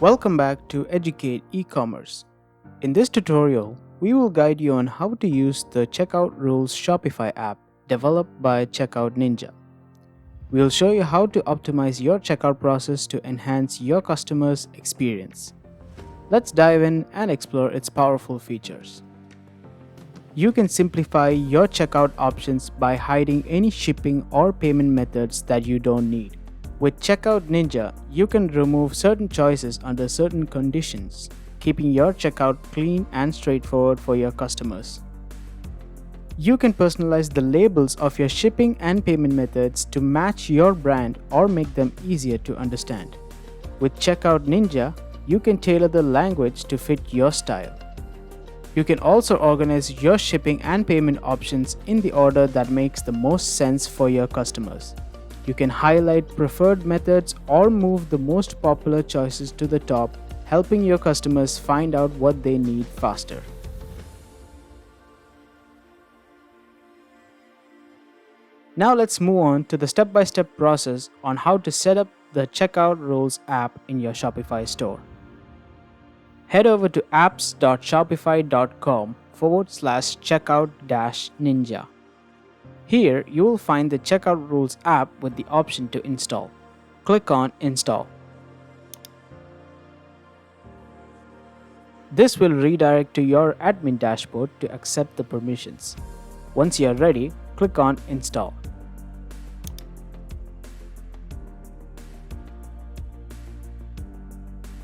Welcome back to Educate E-commerce. In this tutorial, we will guide you on how to use the Checkout Rules Shopify app developed by Checkout Ninja. We'll show you how to optimize your checkout process to enhance your customers' experience. Let's dive in and explore its powerful features. You can simplify your checkout options by hiding any shipping or payment methods that you don't need. With Checkout Ninja, you can remove certain choices under certain conditions, keeping your checkout clean and straightforward for your customers. You can personalize the labels of your shipping and payment methods to match your brand or make them easier to understand. With Checkout Ninja, you can tailor the language to fit your style. You can also organize your shipping and payment options in the order that makes the most sense for your customers. You can highlight preferred methods or move the most popular choices to the top, helping your customers find out what they need faster. Now let's move on to the step-by-step process on how to set up the Checkout Rules app in your Shopify store. Head over to apps.shopify.com/checkout-ninja. Here, you will find the Checkout Rules app with the option to install. Click on Install. This will redirect to your admin dashboard to accept the permissions. Once you are ready, click on Install.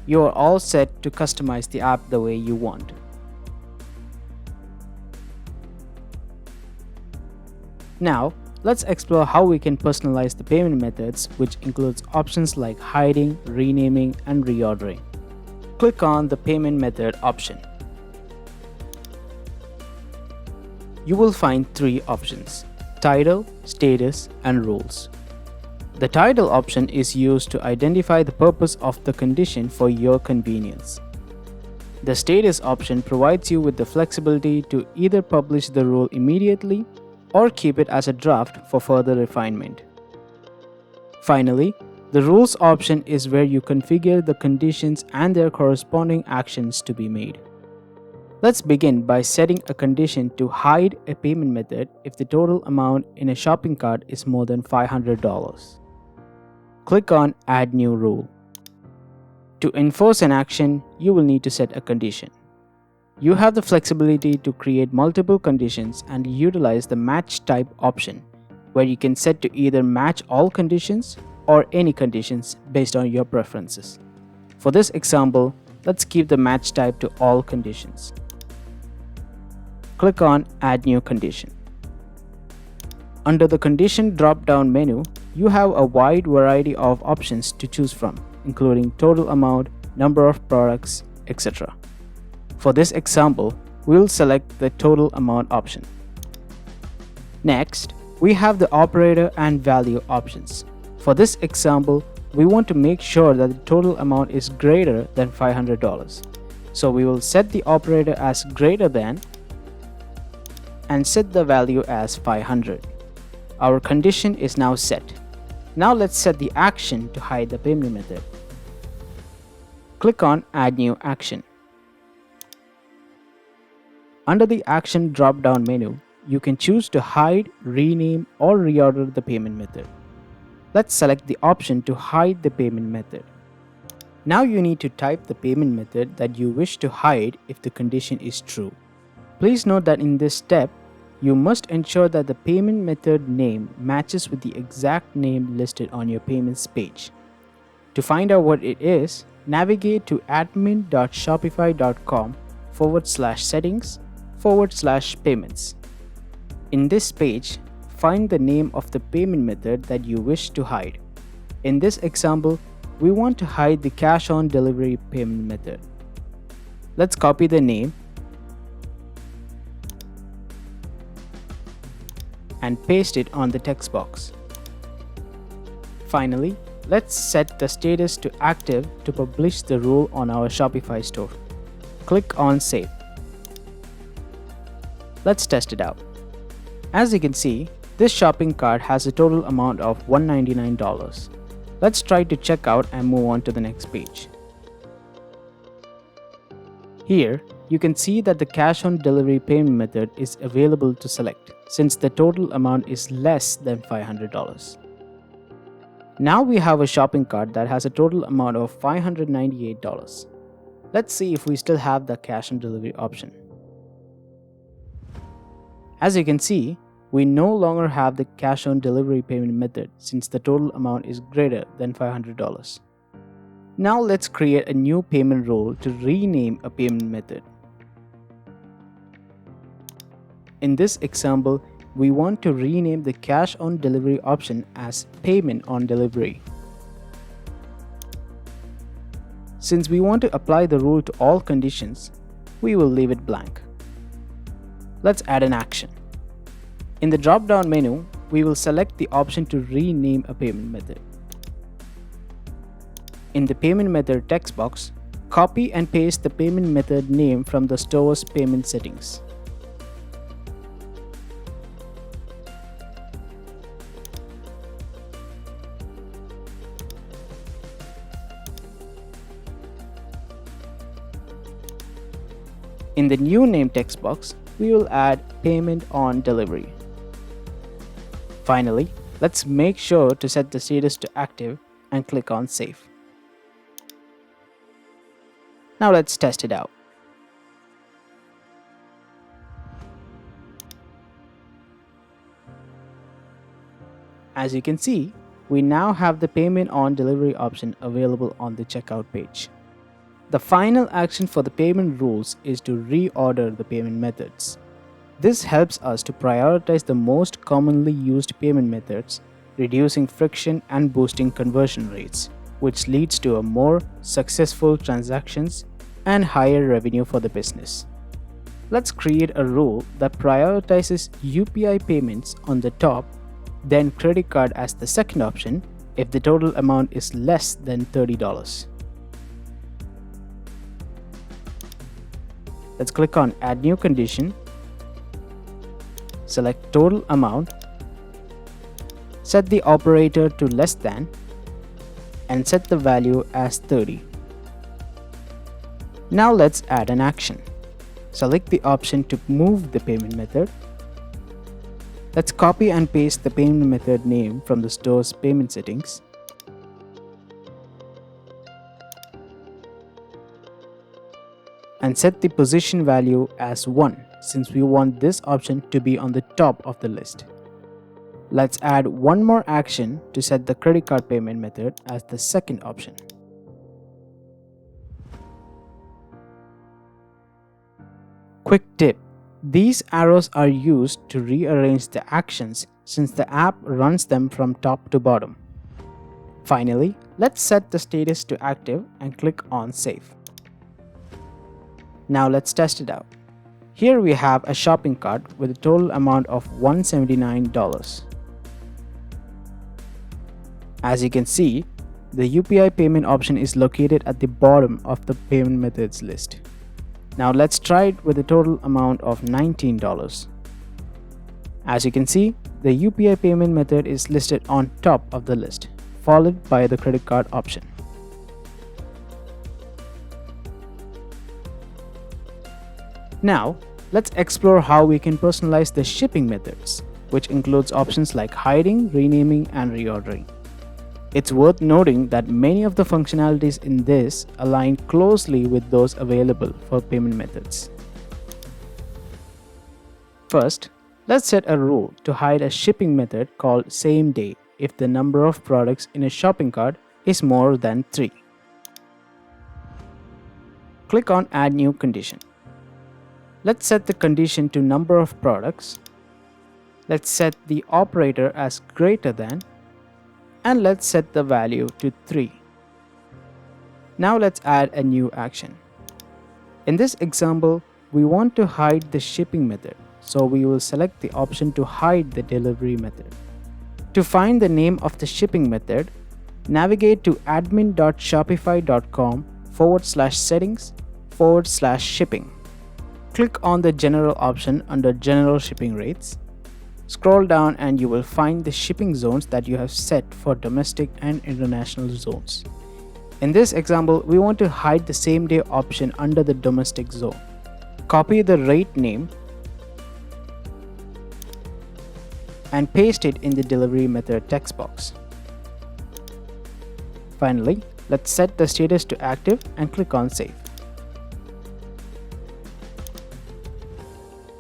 You are all set to customize the app the way you want. Now, let's explore how we can personalize the payment methods, which includes options like hiding, renaming, and reordering. Click on the payment method option. You will find three options: title, status, and rules. The title option is used to identify the purpose of the condition for your convenience. The status option provides you with the flexibility to either publish the rule immediately or keep it as a draft for further refinement. Finally, the rules option is where you configure the conditions and their corresponding actions to be made. Let's begin by setting a condition to hide a payment method if the total amount in a shopping cart is more than $500. Click on Add New Rule. To enforce an action, you will need to set a condition. You have the flexibility to create multiple conditions and utilize the Match Type option, where you can set to either match all conditions or any conditions based on your preferences. For this example, let's keep the match type to all conditions. Click on Add New Condition. Under the Condition drop-down menu, you have a wide variety of options to choose from, including total amount, number of products, etc. For this example, we will select the total amount option. Next, we have the operator and value options. For this example, we want to make sure that the total amount is greater than $500. So we will set the operator as greater than and set the value as 500. Our condition is now set. Now let's set the action to hide the payment method. Click on Add New Action. Under the Action drop-down menu, you can choose to hide, rename, or reorder the payment method. Let's select the option to hide the payment method. Now you need to type the payment method that you wish to hide if the condition is true. Please note that in this step, you must ensure that the payment method name matches with the exact name listed on your payments page. To find out what it is, navigate to admin.shopify.com/settings/payments. In this page, find the name of the payment method that you wish to hide. In this example, we want to hide the cash-on-delivery payment method. Let's copy the name and paste it on the text box. Finally, let's set the status to active to publish the rule on our Shopify store. Click on Save. Let's test it out. As you can see, this shopping cart has a total amount of $199. Let's try to check out and move on to the next page. Here, you can see that the cash on delivery payment method is available to select since the total amount is less than $500. Now we have a shopping cart that has a total amount of $598. Let's see if we still have the cash on delivery option. As you can see, we no longer have the cash on delivery payment method since the total amount is greater than $500. Now let's create a new payment rule to rename a payment method. In this example, we want to rename the cash on delivery option as payment on delivery. Since we want to apply the rule to all conditions, we will leave it blank. Let's add an action. In the drop-down menu, we will select the option to rename a payment method. In the payment method text box, copy and paste the payment method name from the store's payment settings. In the new name text box, we will add payment on delivery. Finally, let's make sure to set the status to active and click on save. Now let's test it out. As you can see, we now have the payment on delivery option available on the checkout page. The final action for the payment rules is to reorder the payment methods. This helps us to prioritize the most commonly used payment methods, reducing friction and boosting conversion rates, which leads to a more successful transactions and higher revenue for the business. Let's create a rule that prioritizes UPI payments on the top, then credit card as the second option if the total amount is less than $30. Let's click on Add New Condition, select Total Amount, set the operator to less than, and set the value as 30. Now let's add an action. Select the option to move the payment method. Let's copy and paste the payment method name from the store's payment settings. And set the position value as 1 since we want this option to be on the top of the list. Let's add one more action to set the credit card payment method as the second option. Quick tip: these arrows are used to rearrange the actions since the app runs them from top to bottom. Finally, let's set the status to active and click on Save. Now let's test it out. Here we have a shopping cart with a total amount of $179. As you can see, the UPI payment option is located at the bottom of the payment methods list. Now let's try it with a total amount of $19. As you can see, the UPI payment method is listed on top of the list, followed by the credit card option. Now, let's explore how we can personalize the shipping methods, which includes options like hiding, renaming, and reordering. It's worth noting that many of the functionalities in this align closely with those available for payment methods. First, let's set a rule to hide a shipping method called same day if the number of products in a shopping cart is more than 3. Click on Add New Condition. Let's set the condition to number of products. Let's set the operator as greater than, and let's set the value to 3. Now let's add a new action. In this example, we want to hide the shipping method, so we will select the option to hide the delivery method. To find the name of the shipping method, navigate to admin.shopify.com/settings/shipping. Click on the General option under General Shipping Rates. Scroll down and you will find the shipping zones that you have set for domestic and international zones. In this example, we want to hide the same day option under the domestic zone. Copy the rate name and paste it in the delivery method text box. Finally, let's set the status to active and click on save.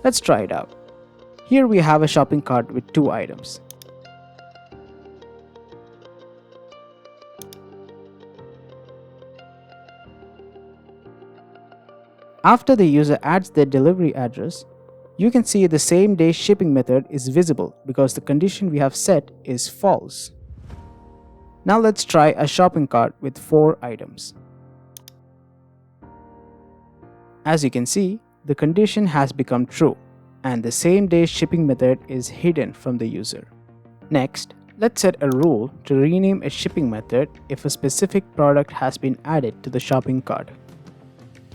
Let's try it out. Here we have a shopping cart with 2 items. After the user adds their delivery address, you can see the same day shipping method is visible because the condition we have set is false. Now let's try a shopping cart with 4 items. As you can see, the condition has become true and the same day shipping method is hidden from the user. Next, let's set a rule to rename a shipping method if a specific product has been added to the shopping cart.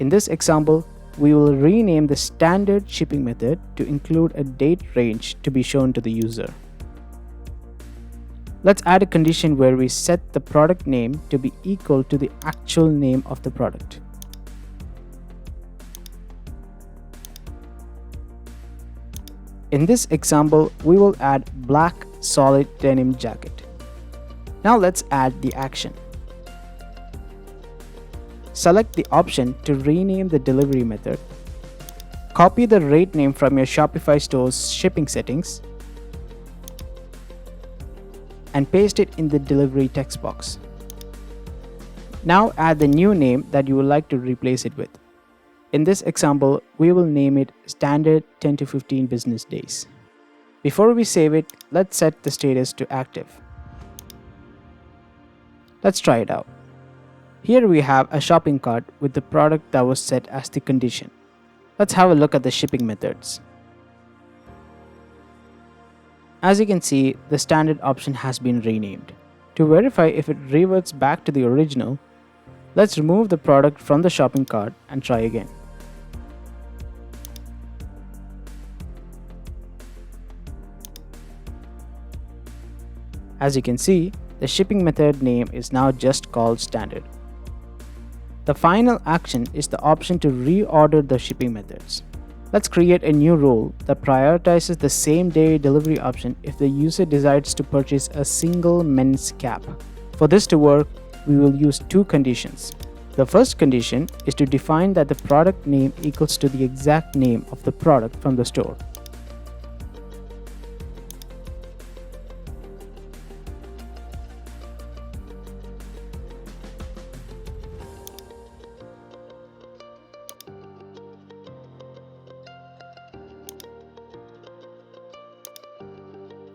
In this example, we will rename the standard shipping method to include a date range to be shown to the user. Let's add a condition where we set the product name to be equal to the actual name of the product. In this example, we will add black solid denim jacket. Now let's add the action. Select the option to rename the delivery method. Copy the rate name from your Shopify store's shipping settings and paste it in the delivery text box. Now add the new name that you would like to replace it with. In this example, we will name it Standard 10 to 15 business days. Before we save it, let's set the status to active. Let's try it out. Here we have a shopping cart with the product that was set as the condition. Let's have a look at the shipping methods. As you can see, the standard option has been renamed. To verify if it reverts back to the original, let's remove the product from the shopping cart and try again. As you can see, the shipping method name is now just called standard. The final action is the option to reorder the shipping methods. Let's create a new rule that prioritizes the same day delivery option if the user decides to purchase a single men's cap. For this to work, we will use 2 conditions. The first condition is to define that the product name equals to the exact name of the product from the store.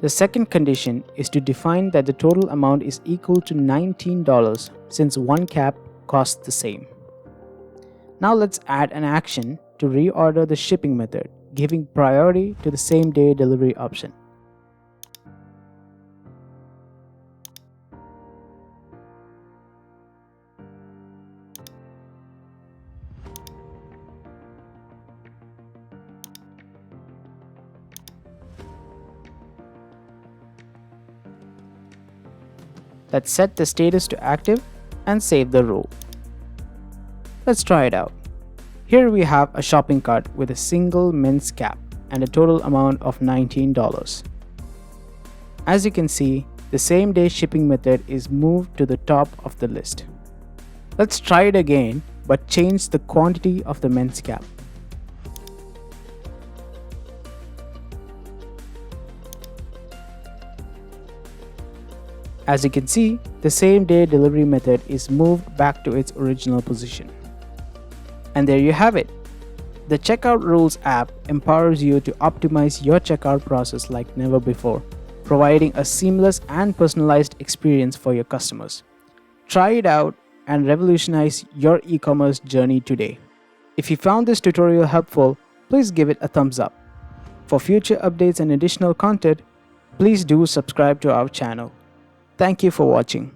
The second condition is to define that the total amount is equal to $19 since one cap costs the same. Now let's add an action to reorder the shipping method, giving priority to the same day delivery option. Let's set the status to active and save the rule. Let's try it out. Here we have a shopping cart with a single men's cap and a total amount of $19. As you can see, the same day shipping method is moved to the top of the list. Let's try it again, but change the quantity of the men's cap. As you can see, the same day delivery method is moved back to its original position. And there you have it. The Checkout Rules app empowers you to optimize your checkout process like never before, providing a seamless and personalized experience for your customers. Try it out and revolutionize your e-commerce journey today. If you found this tutorial helpful, please give it a thumbs up. For future updates and additional content, please do subscribe to our channel. Thank you for watching.